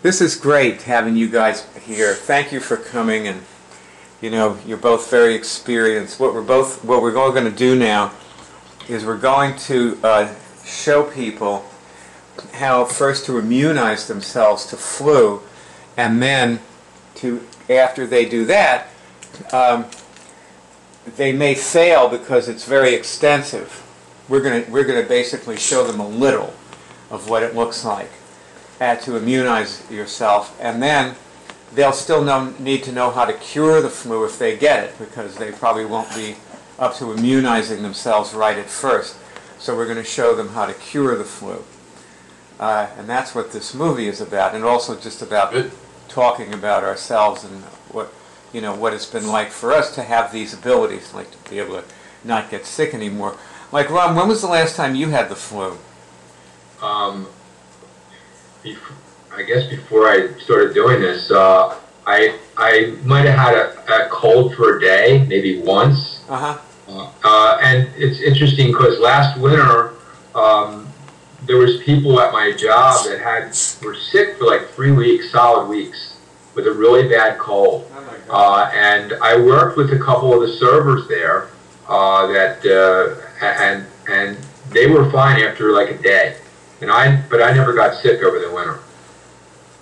This is great having you guys here. Thank you for coming, and you're both very experienced. What we're all going to do now is we're going to show people how first to immunize themselves to flu, and then after they do that, they may fail because it's very extensive. We're going to basically show them a little of what it looks like to immunize yourself, and then they'll still need to know how to cure the flu if they get it, because they probably won't be up to immunizing themselves right at first. So we're going to show them how to cure the flu. And that's what this movie is about, and also just about talking about ourselves and what it's been like for us to have these abilities, like to be able to not get sick anymore. Like, Ron, when was the last time you had the flu? I guess before I started doing this, I might have had a cold for a day, maybe once. And it's interesting because last winter, there was people at my job that were sick for like 3 weeks, solid weeks, with a really bad cold. Oh my God. And I worked with a couple of the servers there, and they were fine after like a day. But I never got sick over the winter.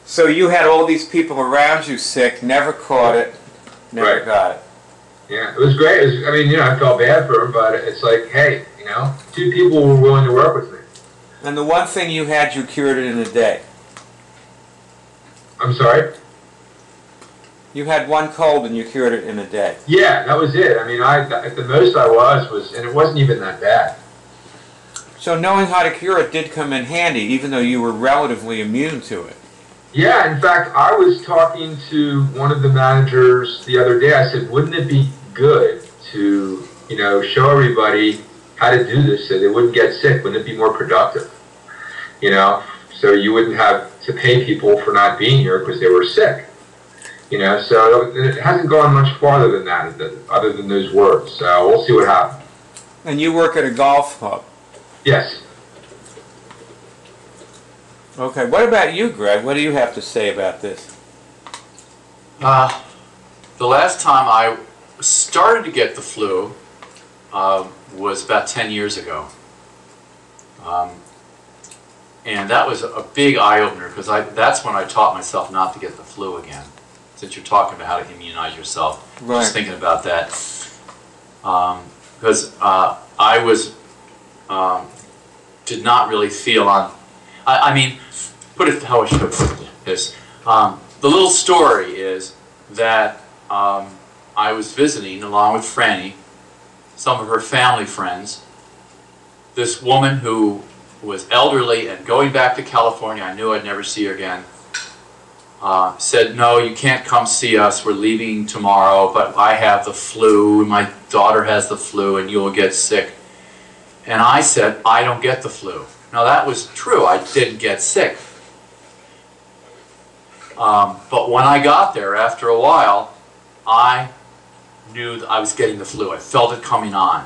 So you had all these people around you sick, never caught it, never got it. Yeah, it was great. I felt bad for them, but it's like, hey, 2 people were willing to work with me. And the one thing you had, you cured it in a day. I'm sorry? You had one cold and you cured it in a day. Yeah, that was it. At the most I was, and it wasn't even that bad. So knowing how to cure it did come in handy, even though you were relatively immune to it. Yeah, in fact, I was talking to one of the managers the other day. I said, wouldn't it be good to, show everybody how to do this so they wouldn't get sick? Wouldn't it be more productive? So you wouldn't have to pay people for not being here because they were sick. So it hasn't gone much farther than that, other than those words. So we'll see what happens. And you work at a golf club? Yes. Okay, what about you, Greg? What do you have to say about this? The last time I started to get the flu was about 10 years ago. And that was a big eye-opener, because that's when I taught myself not to get the flu again. Since you're talking about how to immunize yourself, right. Just thinking about that. Because I was, did not really feel on, put it how I should put this. The little story is that I was visiting, along with Franny, some of her family friends, this woman who was elderly and going back to California. I knew I'd never see her again. Said, no, you can't come see us. We're leaving tomorrow, but I have the flu. My daughter has the flu, and you'll get sick. And I said, I don't get the flu. Now, that was true. I didn't get sick. But when I got there, after a while, I knew that I was getting the flu. I felt it coming on.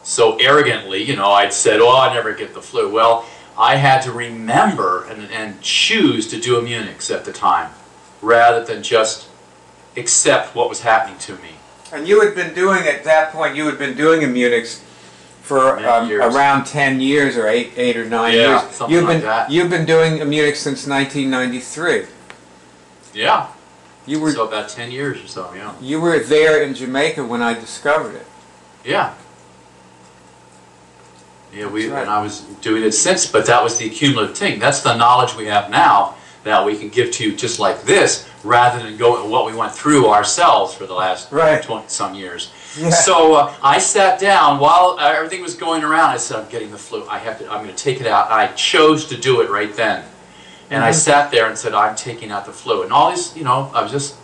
So arrogantly, I'd said, oh, I never get the flu. Well, I had to remember and choose to do Immunix at the time, rather than just accept what was happening to me. And you had been doing, at that point, you had been doing Immunix for around 10 years or 8 or 9 years. Something like that. You've been doing Immunix since 1993. Yeah. So about 10 years or so, yeah. You were there in Jamaica when I discovered it. Yeah. Yeah, and I was doing it since, but that was the cumulative thing. That's the knowledge we have now that we can give to you just like this, rather than go what we went through ourselves for the last 20-some years. Yeah. So I sat down while everything was going around. I said, I'm getting the flu. I'm going to take it out. And I chose to do it right then. And I sat there and said, I'm taking out the flu. And all this, I was just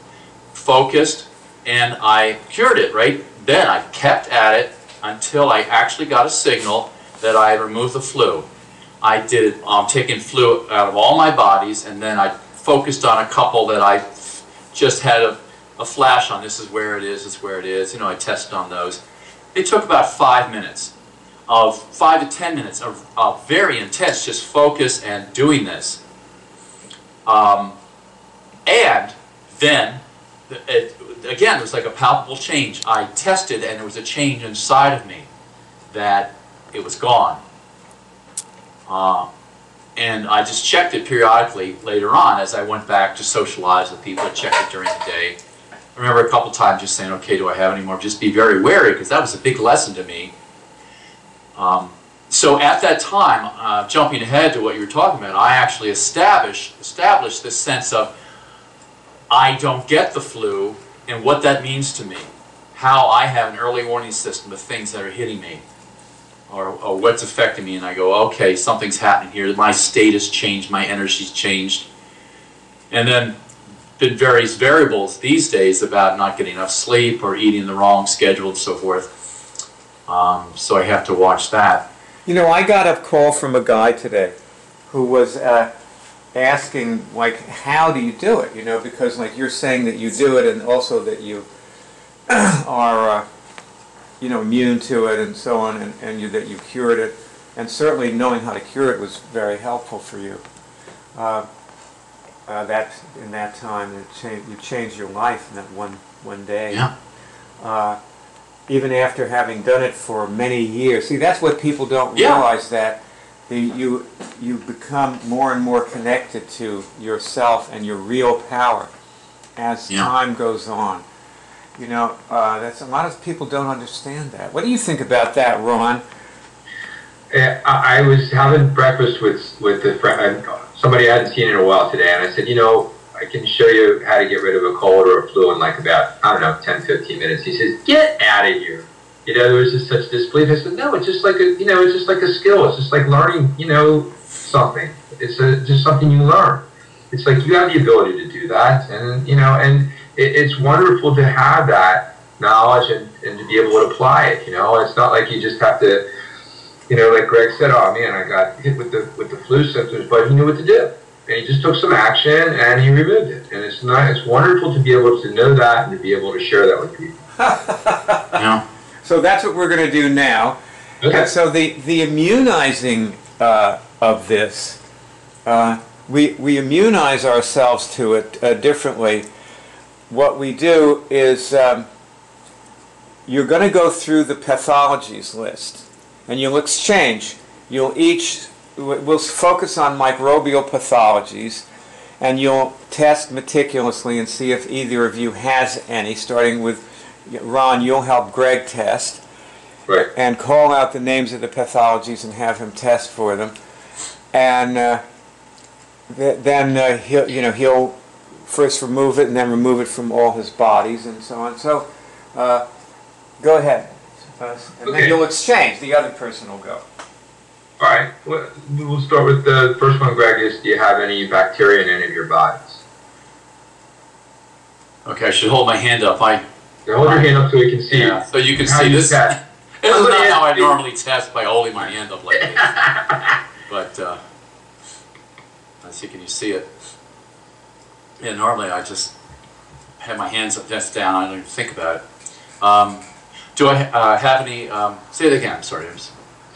focused, and I cured it right then. I kept at it until I actually got a signal that I had removed the flu. I did taking flu out of all my bodies, and then I focused on a couple that I just had a flash on. This is where it is, this is where it is. I tested on those. It took about 5 minutes. of 5 to 10 minutes of very intense, just focus and doing this. And then, again, it was like a palpable change. I tested, and there was a change inside of me that it was gone. And I just checked it periodically later on as I went back to socialize with people. I checked it during the day. I remember a couple times just saying, okay, do I have any more? Just be very wary, because that was a big lesson to me. So at that time, jumping ahead to what you were talking about, I actually established this sense of I don't get the flu and what that means to me. How I have an early warning system of things that are hitting me or what's affecting me, and I go, okay, something's happening here. My state has changed, my energy's changed. And then been various variables these days about not getting enough sleep or eating the wrong schedule and so forth. So I have to watch that. You know, I got a call from a guy today who was asking, like, how do you do it? You know, because, like, you're saying that you do it and also that you are, you know, immune to it and so on, and that you cured it. And certainly knowing how to cure it was very helpful for you. That in that time, you changed your life in that one day. Yeah. Even after having done it for many years. See, that's what people don't realize, that you become more and more connected to yourself and your real power as time goes on. You know, that's a lot of people don't understand that. What do you think about that, Ron? I was having breakfast with a friend, somebody I hadn't seen in a while today, and I said, you know, I can show you how to get rid of a cold or a flu in like about, I don't know, 10, 15 minutes. He says, get out of here. You know, there was just such disbelief. I said, no, it's just like a, you know, it's just like a skill. It's just like learning, you know, something. It's just something you learn. It's like you have the ability to do that, and, you know, and it's wonderful to have that knowledge and to be able to apply it, you know. It's not like you just have to, you know, like Greg said, oh man, I got hit with the flu symptoms, but he knew what to do. And he just took some action and he removed it. And it's wonderful to be able to know that and to be able to share that with people. Yeah. So that's what we're going to do now. Okay. And so the immunizing of this, we immunize ourselves to it differently. What we do is you're going to go through the pathologies list, and you'll exchange. We'll focus on microbial pathologies, and you'll test meticulously and see if either of you has any. Starting with Ron, you'll help Greg test, right, and call out the names of the pathologies and have him test for them. And then he'll first remove it and then remove it from all his bodies and so on. So go ahead, and then you'll exchange. The other person will go. All right, we'll start with the first one, Greg, is do you have any bacteria in any of your bodies? Okay, I should hold my hand up. Hold your hand up so we can see. Yeah, so you can see this. This is not how I normally test, by holding my hand up like this. But, let's see, can you see it? Yeah, normally I just have my hands up, that's down, I don't even think about it. Do I have any, say it again, I'm sorry.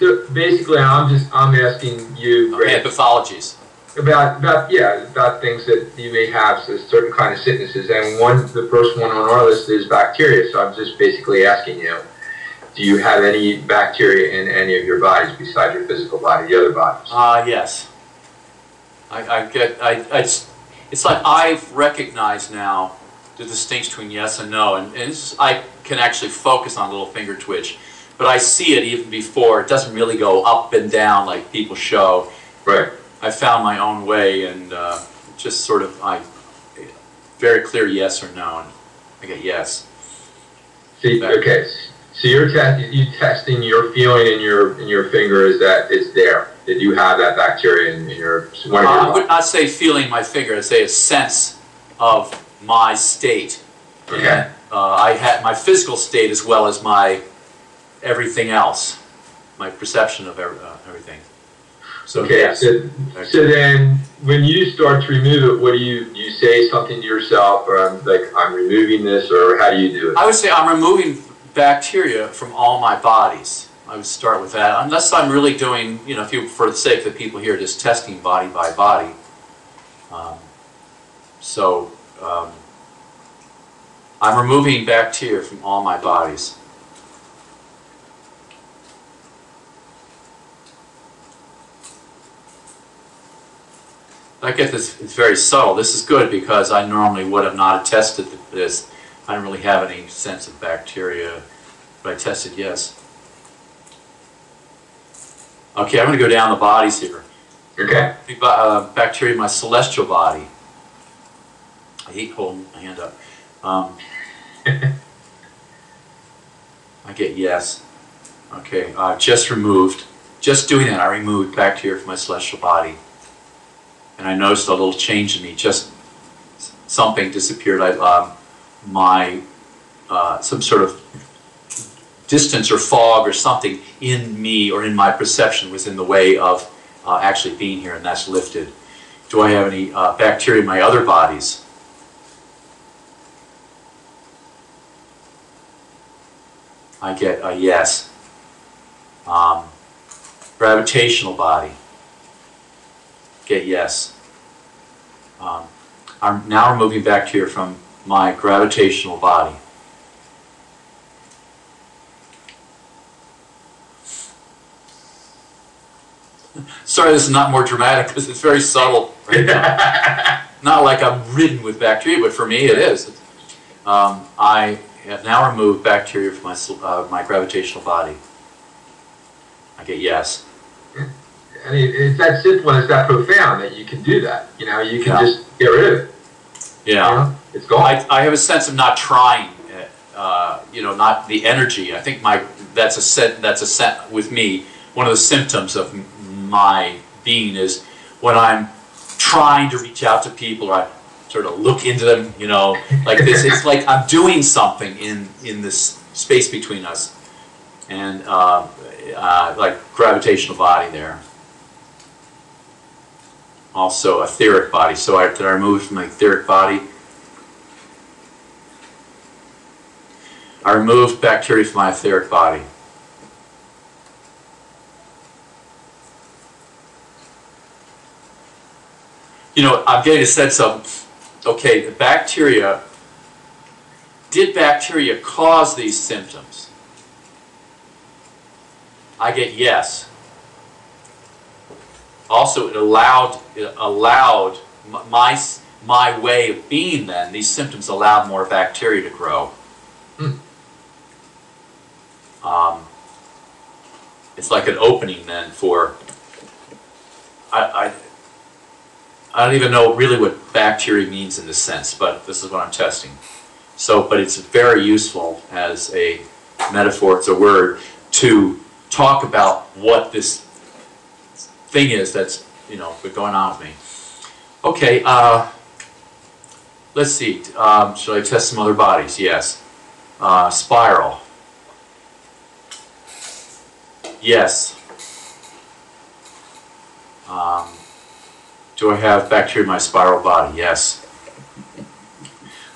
So basically, I'm asking you, Greg, pathologies. About things that you may have, so certain kind of sicknesses, and the first one on our list is bacteria. So I'm just basically asking you, do you have any bacteria in any of your bodies besides your physical body, the other bodies? Yes. It's like I've recognized now the distinction between yes and no, and I can actually focus on a little finger twitch. But I see it even before. It doesn't really go up and down like people show. Right. I found my own way, and just sort of, very clear yes or no, and I get yes. See, okay. So you're testing your feeling in your finger is that it's there. That you have that bacteria in your one of your I would not say feeling my finger. I'd say a sense of my state. Okay. I had my physical state as well as my everything else, my perception of everything. So, okay, yes. So then when you start to remove it, what do you say something to yourself, or I'm removing this, or how do you do it? I would say I'm removing bacteria from all my bodies. I would start with that, unless I'm really doing, you know, if you, for the sake of the people here, just testing body by body. I'm removing bacteria from all my bodies. I get this, it's very subtle. This is good because I normally would have not tested this. I don't really have any sense of bacteria, but I tested yes. Okay, I'm going to go down the bodies here. Okay. Bacteria in my celestial body. I hate holding my hand up. I get yes. Okay, just removed. Just doing that, I removed bacteria from my celestial body. And I noticed a little change in me. Just something disappeared. Some sort of distance or fog or something in me or in my perception was in the way of actually being here, and that's lifted. Do I have any bacteria in my other bodies? I get a yes. Gravitational body. Get yes. I'm now removing bacteria from my gravitational body. Sorry, this is not more dramatic because it's very subtle right now. Not like I'm ridden with bacteria, but for me it is. I have now removed bacteria from my gravitational body. I get yes. I mean, it's that simple and it's that profound that you can do that. You know, you can just get rid of it. Yeah. You know? It's gone. I have a sense of not trying, you know, not the energy. I think that's a with me. One of the symptoms of my being is when I'm trying to reach out to people, or I sort of look into them, you know, like this. It's like I'm doing something in this space between us, and like gravitational body there. Also etheric body. So did I remove from my etheric body? I removed bacteria from my etheric body. You know, I'm getting a sense of, okay, the bacteria, did bacteria cause these symptoms? I get yes. Also, it allowed my way of being then, these symptoms allowed more bacteria to grow. It's like an opening then for, I don't even know really what bacteria means in this sense, but this is what I'm testing. So, but it's very useful as a metaphor, it's a word, to talk about what this thing is that's, you know, been going on with me. Okay, let's see. Should I test some other bodies? Yes. Spiral. Yes. Do I have bacteria in my spiral body? Yes.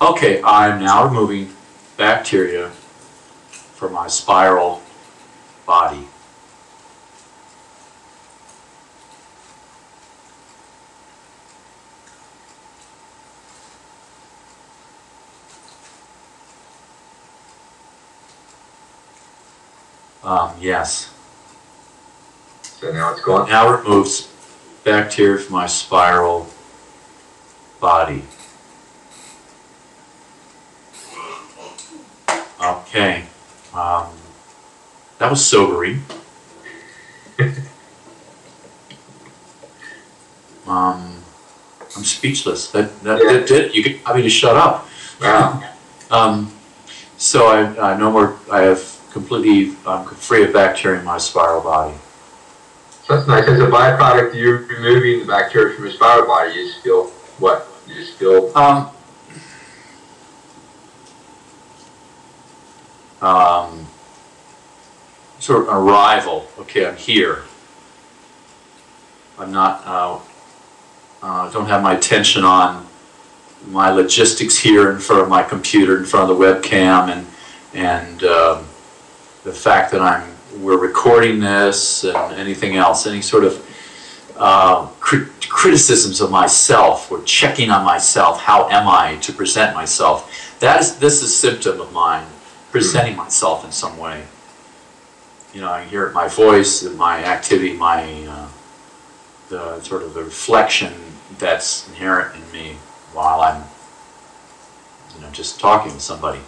Okay, I'm now removing bacteria from my spiral body. Yes. So now it's gone? Now removes bacteria from my spiral body. Okay. That was sobering. I'm speechless. That did. You could tell me to shut up. Wow. So I no more. I have completely free of bacteria in my spiral body. So that's nice. As a byproduct, you're removing the bacteria from your spiral body. You just feel what? You just feel. Sort of arrival. Okay, I'm here. I'm not. Don't have my attention on my logistics here in front of my computer, in front of the webcam, and the fact that I'm we're recording this and anything else, any sort of criticisms of myself or checking on myself, how am I to present myself? This is a symptom of mine, presenting myself in some way. You know, I hear it in my voice, in my activity, the sort of the reflection that's inherent in me while I'm, you know, just talking with somebody.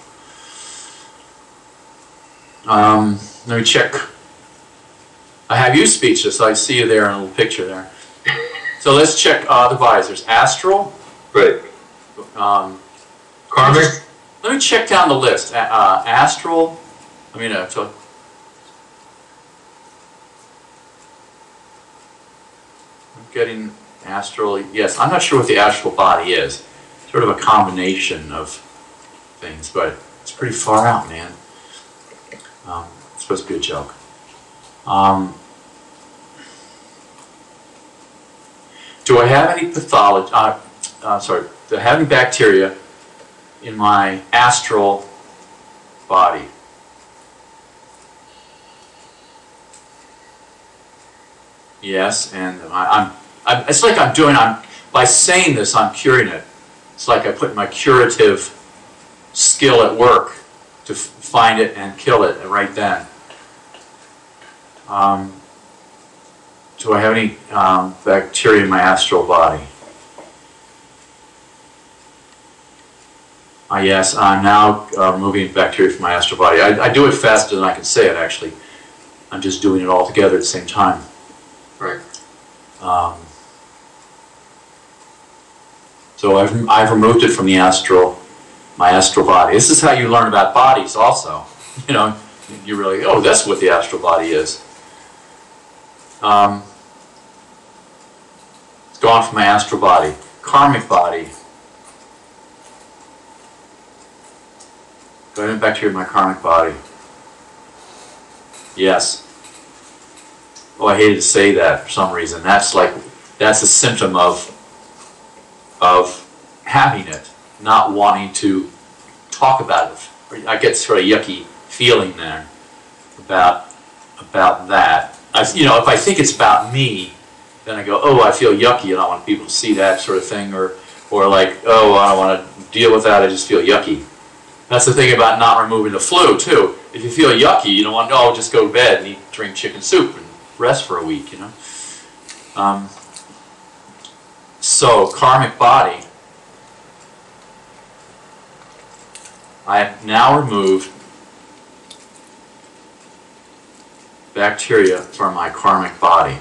Let me check. I have you speechless. I see you there in a little picture there. So let's check the bodies. There's astral. Right. Karmic. Let me check down the list. Astral. I mean, so I'm getting astral. Yes, I'm not sure what the astral body is. Sort of a combination of things, but it's pretty far out, man. It's supposed to be a joke. Do I have any pathology? Sorry, do I have any bacteria in my astral body? Yes, and it's like by saying this, I'm curing it. It's like I put my curative skill at work to find it and kill it right then. Do I have any bacteria in my astral body? Yes, I'm now removing bacteria from my astral body. I do it faster than I can say it, actually. I'm just doing it all together at the same time. Right. So I've removed it from the my astral body. This is how you learn about bodies also. You know, you really, oh, that's what the astral body is. It's gone from my astral body. Karmic body. Go ahead and bacteria in my karmic body. Yes. Oh, I hated to say that for some reason. That's a symptom of having it, not wanting to talk about it. I get sort of yucky feeling there about that. You know, if I think it's about me, then I go, oh, I feel yucky, and I don't want people to see that sort of thing, or like, oh, I don't want to deal with that, I just feel yucky. That's the thing about not removing the flu, too. If you feel yucky, you don't want to, oh, just go to bed and drink chicken soup and rest for a week, you know. So, karmic body. I have now removed bacteria from my karmic body.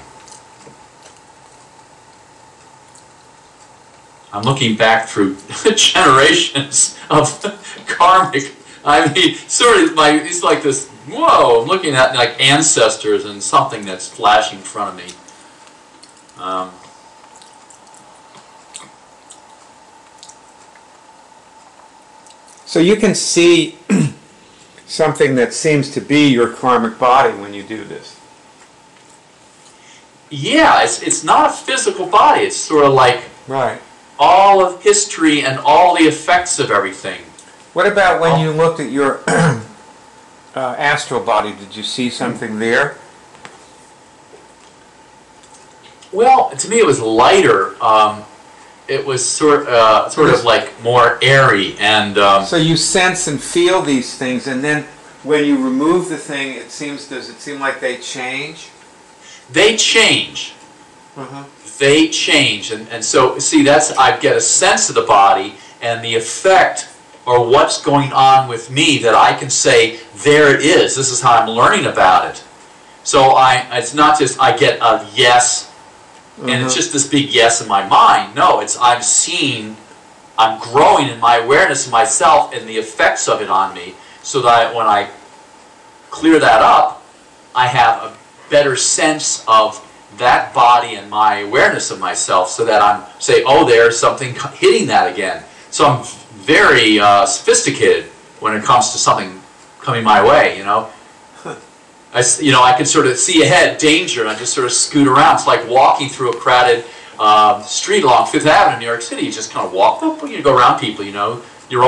I'm looking back through generations of karmic. I mean, sort of it's like this, whoa, I'm looking at like ancestors and something that's flashing in front of me. So you can see something that seems to be your karmic body when you do this. Yeah, it's not a physical body. It's sort of like right. All of history and all the effects of everything. What about when you looked at your astral body? Did you see something there? Well, to me it was lighter. It was sort of like more airy and. So you sense and feel these things, and then when you remove the thing, does it seem like they change? They change. Uh-huh. They change, and so see I get a sense of the body and the effect or what's going on with me that I can say, there it is. This is how I'm learning about it. So it's not just I get a yes. And it's just this big yes in my mind. No, I'm growing in my awareness of myself and the effects of it on me, so that when I clear that up, I have a better sense of that body and my awareness of myself, so that I'm say, oh, there's something hitting that again. So I'm very sophisticated when it comes to something coming my way, you know. I can sort of see ahead, danger, and I just sort of scoot around. It's like walking through a crowded street along Fifth Avenue in New York City. You just kind of walk, you go around people, you know. You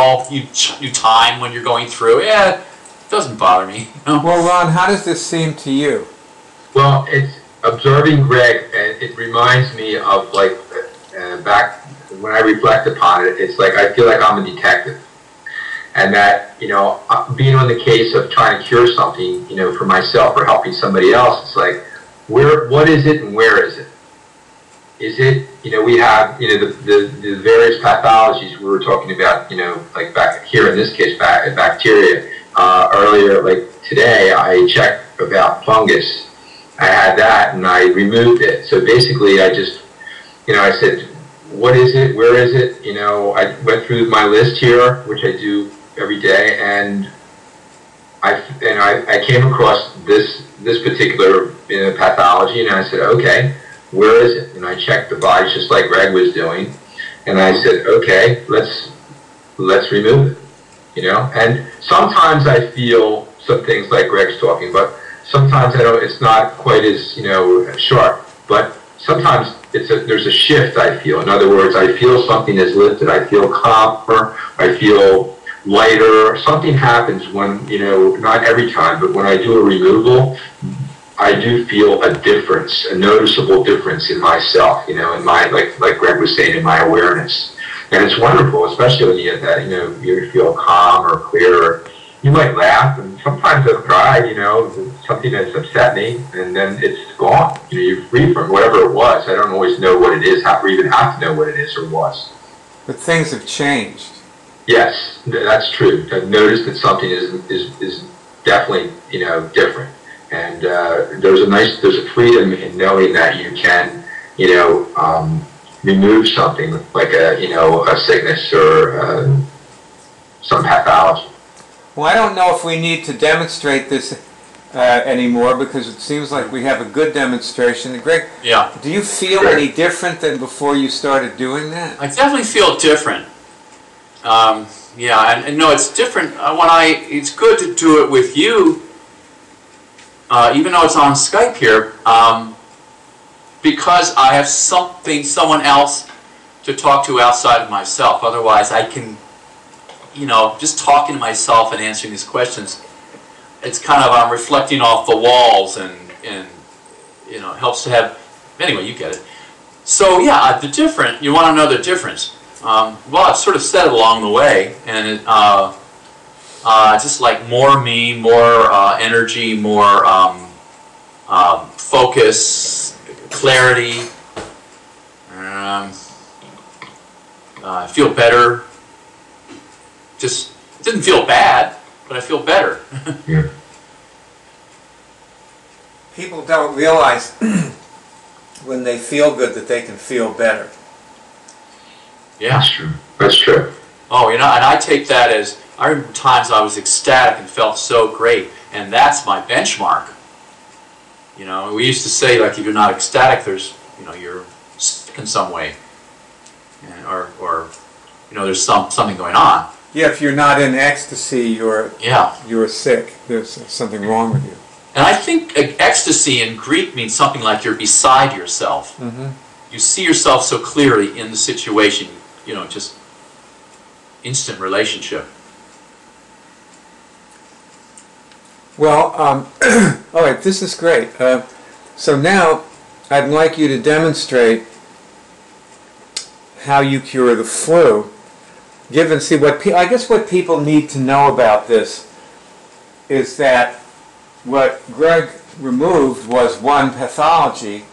time when you're going through. Yeah, doesn't bother me. You know? Well, Ron, how does this seem to you? Well, it's observing Greg, and it reminds me of like back when I reflect upon it. It's like I feel like I'm a detective, and that being on the case of trying to cure something, for myself or helping somebody else. It's like what is it and where is it? Is it we have the various pathologies we were talking about, like back here in this case bacteria. Earlier, like today, I checked about fungus. I had that and I removed it. So basically, I just, I said, what is it? Where is it? I went through my list here, which I do every day, and I came across this particular pathology, and I said, okay, where is it? And I checked the bodies just like Greg was doing, and I said, okay, let's remove it. And sometimes I feel some things like Greg's talking about. Sometimes it's not quite as sharp, but sometimes there's a shift I feel. In other words, I feel something is lifted. I feel calmer. I feel lighter. Something happens when not every time, but when I do a removal, I do feel a difference, a noticeable difference in myself. In my like Greg was saying, in my awareness. And it's wonderful, especially when you get that, you feel calm or clear. You might laugh, and sometimes I've cried, something that's upset me, and then it's gone. You're free from whatever it was. I don't always know what it is, or even have to know what it is or was. But things have changed. Yes, that's true. I've noticed that something is definitely, different. And there's a freedom in knowing that you can, remove something like a sickness or some pathology. Well, I don't know if we need to demonstrate this anymore, because it seems like we have a good demonstration. Greg, yeah. Do you feel any different than before you started doing that? I definitely feel different. Yeah, and no, it's different it's good to do it with you, even though it's on Skype here. Because I have someone else to talk to outside of myself. Otherwise, I can, just talking to myself and answering these questions, it's kind of, I'm reflecting off the walls and helps to have, anyway, you get it. So yeah, you want to know the difference. Well, I've sort of said it along the way, and it, just like more me, more energy, more focus, clarity. I feel better. Just didn't feel bad, but I feel better. Yeah. People don't realize when they feel good that they can feel better. Yeah, that's true. That's true. Oh, and I take that as, I remember times I was ecstatic and felt so great, and that's my benchmark. We used to say, like, if you're not ecstatic, there's, you're sick in some way, or there's something going on. Yeah, if you're not in ecstasy, you're sick. There's something wrong with you. And I think ecstasy in Greek means something like you're beside yourself. Mm-hmm. You see yourself so clearly in the situation, just instant relationship. Well, all right, this is great. So now I'd like you to demonstrate how you cure the flu. I guess what people need to know about this is that what Greg removed was one pathology,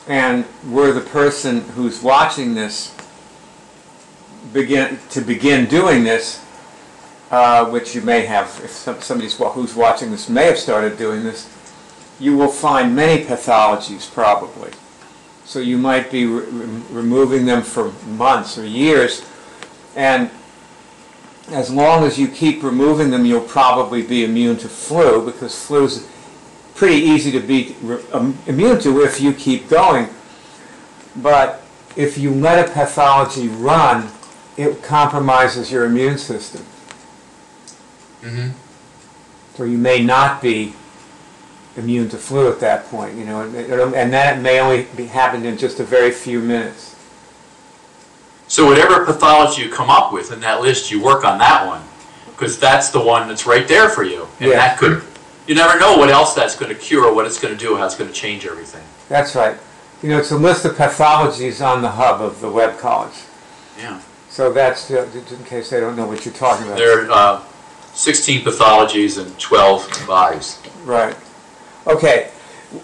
and we're the person who's watching this begin doing this, which you may have, if somebody who's watching this may have started doing this, you will find many pathologies probably. So you might be removing them for months or years, and as long as you keep removing them, you'll probably be immune to flu, because flu is pretty easy to be immune to if you keep going. But if you let a pathology run, it compromises your immune system. Mm-hmm. So you may not be immune to flu at that point, and that may only be happened in just a very few minutes. So whatever pathology you come up with in that list, you work on that one. because that's the one that's right there for you. And Yeah. that could, you never know what else that's going to cure, what it's going to do, how it's going to change everything. That's right. You know, it's a list of pathologies on the hub of the web college. Yeah. So that's, in case they don't know what you're talking about. There are 16 pathologies and 12 bodies. Right. Okay.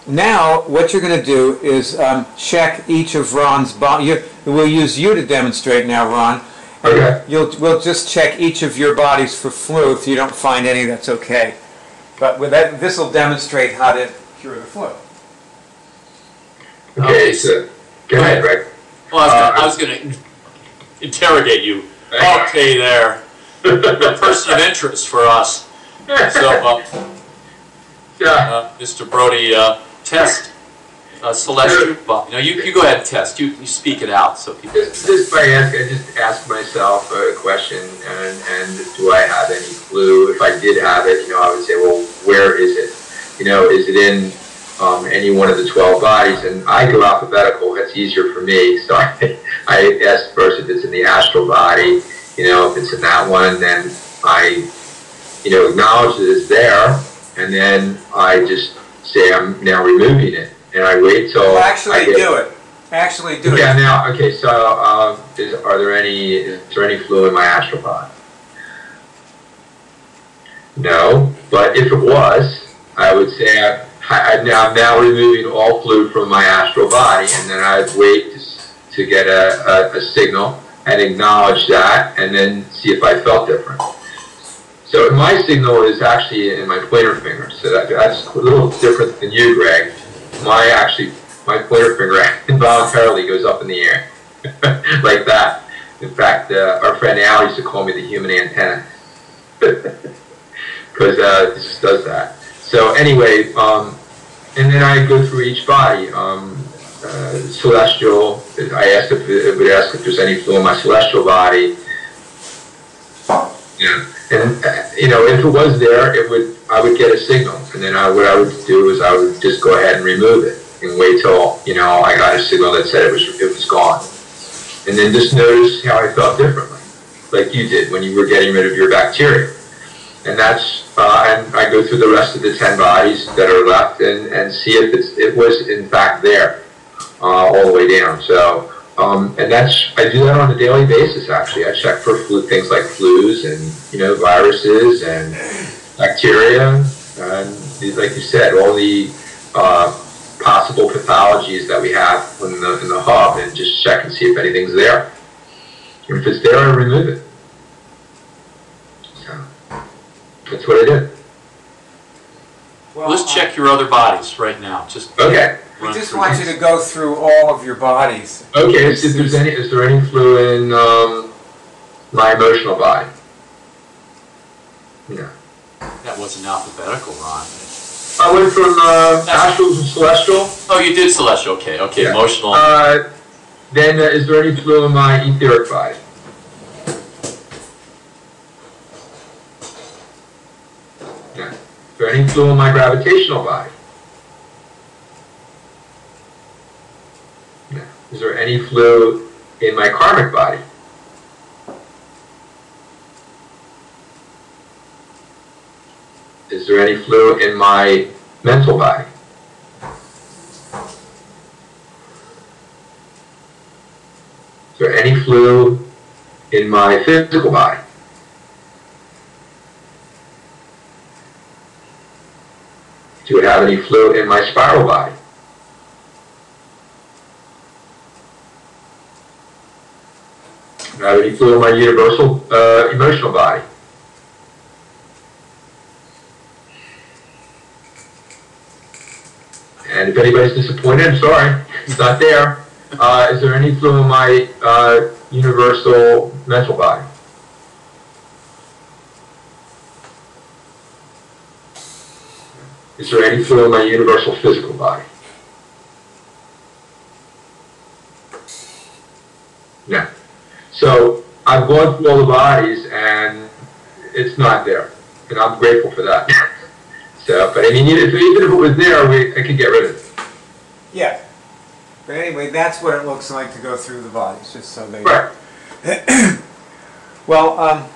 Now, what you're going to do is check each of Ron's bodies. We'll use you to demonstrate now, Ron. Okay. We'll just check each of your bodies for flu. If you don't find any, that's okay. But with that, this will demonstrate how to cure the flu. Okay, so go ahead, Greg. Well, I was going to interrogate you. Okay, there. You're a person of interest for us. So, Mr. Brody, test celestial. Well, you go ahead and test. You speak it out so people. Just by asking, I just ask myself a question, and do I have any flu? If I did have it, I would say, well, where is it? Is it in any one of the 12 bodies? And I go alphabetical. That's easier for me. So I ask first if it's in the astral body. If it's in that one, then I, acknowledge that it's there, and then I just say I'm now removing it, and I wait till do it. Actually do it. Yeah. Now, okay. So, is there any flu in my astral body? No, but if it was, I would say I'm now removing all flu from my astral body, and then I'd wait to get a signal and acknowledge that, and then see if I felt different. So my signal is actually in my pointer finger. So that's a little different than you, Greg. My pointer finger involuntarily goes up in the air like that. In fact, our friend Al used to call me the human antenna because it just does that. So anyway, and then I go through each body. Celestial, it would ask if there's any flu in my celestial body. Yeah, and if it was there, I would get a signal, and then what I would do is I would just go ahead and remove it and wait till I got a signal that said it was gone, and then just notice how I felt differently, like you did when you were getting rid of your bacteria. And that's and I go through the rest of the 10 bodies that are left and see if it was in fact there. All the way down. So, and I do that on a daily basis. Actually, I check for things like flus and viruses and bacteria, and like you said, all the possible pathologies that we have in the hub, and just check and see if anything's there. And if it's there, I remove it. So that's what I did. Well, let's check your other bodies right now. Just okay. We just want you to go through all of your bodies. Okay, is there any flu in my emotional body? No. That wasn't alphabetical, Ron. I went from astral to celestial. Oh, you did celestial. Okay, yeah. Emotional. Then is there any flu in my etheric body? No. Is there any flu in my gravitational body? Is there any flu in my karmic body? Is there any flu in my mental body? Is there any flu in my physical body? Do I have any flu in my spiral body? Do I have any flu in my universal emotional body? And if anybody's disappointed, I'm sorry, it's not there. Is there any flu in my universal mental body? Is there any flu in my universal physical body? No. So I've gone through all the bodies and it's not there. And I'm grateful for that. So, but I mean, even if it was there, I could get rid of it. Yeah. But anyway, that's what it looks like to go through the bodies, just so they... Right. Well,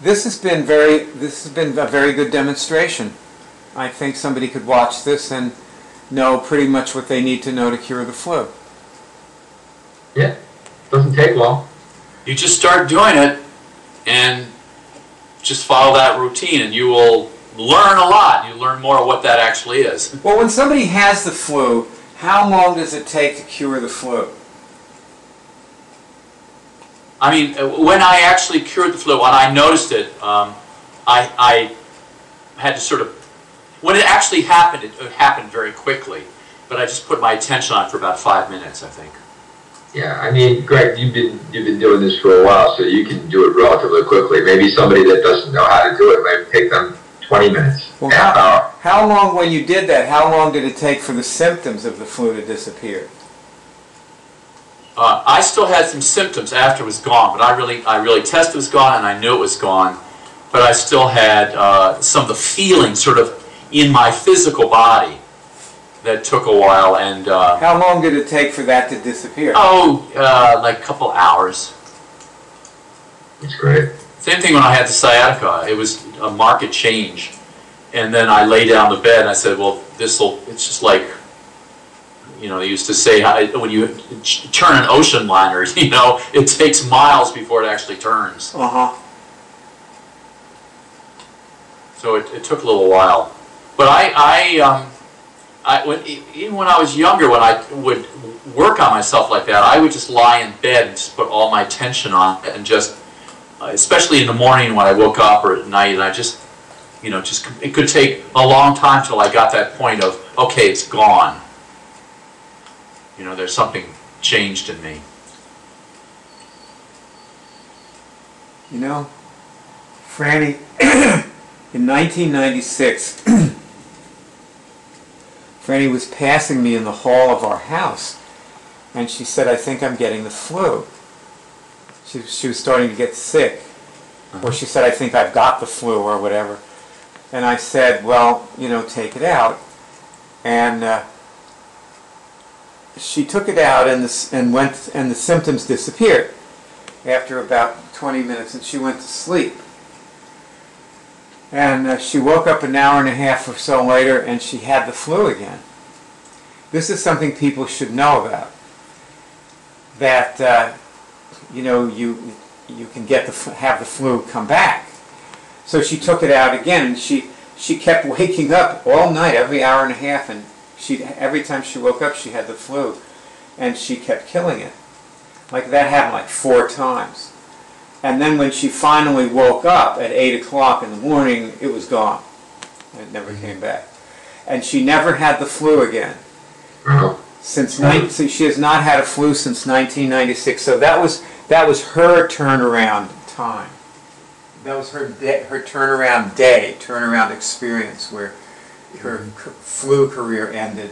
This has been a very good demonstration. I think somebody could watch this and know pretty much what they need to know to cure the flu. Yeah, doesn't take long. You just start doing it and just follow that routine and you will learn a lot. You learn more of what that actually is. Well, when somebody has the flu, how long does it take to cure the flu? I mean, when I actually cured the flu, when I noticed it, I had to sort of, when it actually happened, it happened very quickly. But I just put my attention on it for about 5 minutes, I think. Yeah, I mean, Greg, you've been doing this for a while, so you can do it relatively quickly. Maybe somebody that doesn't know how to do it might take them 20 minutes, well, half hour. How long, when you did that, how long did it take for the symptoms of the flu to disappear? I still had some symptoms after it was gone, but I really tested it was gone and I knew it was gone. But I still had some of the feelings sort of in my physical body that took a while. And how long did it take for that to disappear? Oh, like a couple hours. That's great. Same thing when I had the sciatica. It was a marked change. And then I lay down the bed and I said, well, it's just like, you know, they used to say, when you turn an ocean liner, you know, it takes miles before it actually turns. Uh-huh. So it took a little while. But even when I was younger, when I would work on myself like that, I would just lie in bed and just put all my attention on it and just, especially in the morning when I woke up or at night, and I just, you know, it could take a long time till I got that point of, okay, it's gone. You know, there's something changed in me. You know, Franny, in 1996, Franny was passing me in the hall of our house, and she said, I think I'm getting the flu. She was starting to get sick. Or she said, I think I've got the flu, or whatever. And I said, well, you know, take it out. And she took it out and the symptoms disappeared after about 20 minutes, and she went to sleep. And she woke up an hour and a half or so later and she had the flu again. This is something people should know about. That you know, you can have the flu come back. So she took it out again, and she kept waking up all night, every hour and a half, and every time she woke up she had the flu, and she kept killing it. Like that happened like 4 times. And then when she finally woke up at 8 o'clock in the morning, it was gone. It never came back. And she never had the flu again. So she has not had a flu since 1996. So that was her turnaround time. That was her turnaround experience, where her flu career ended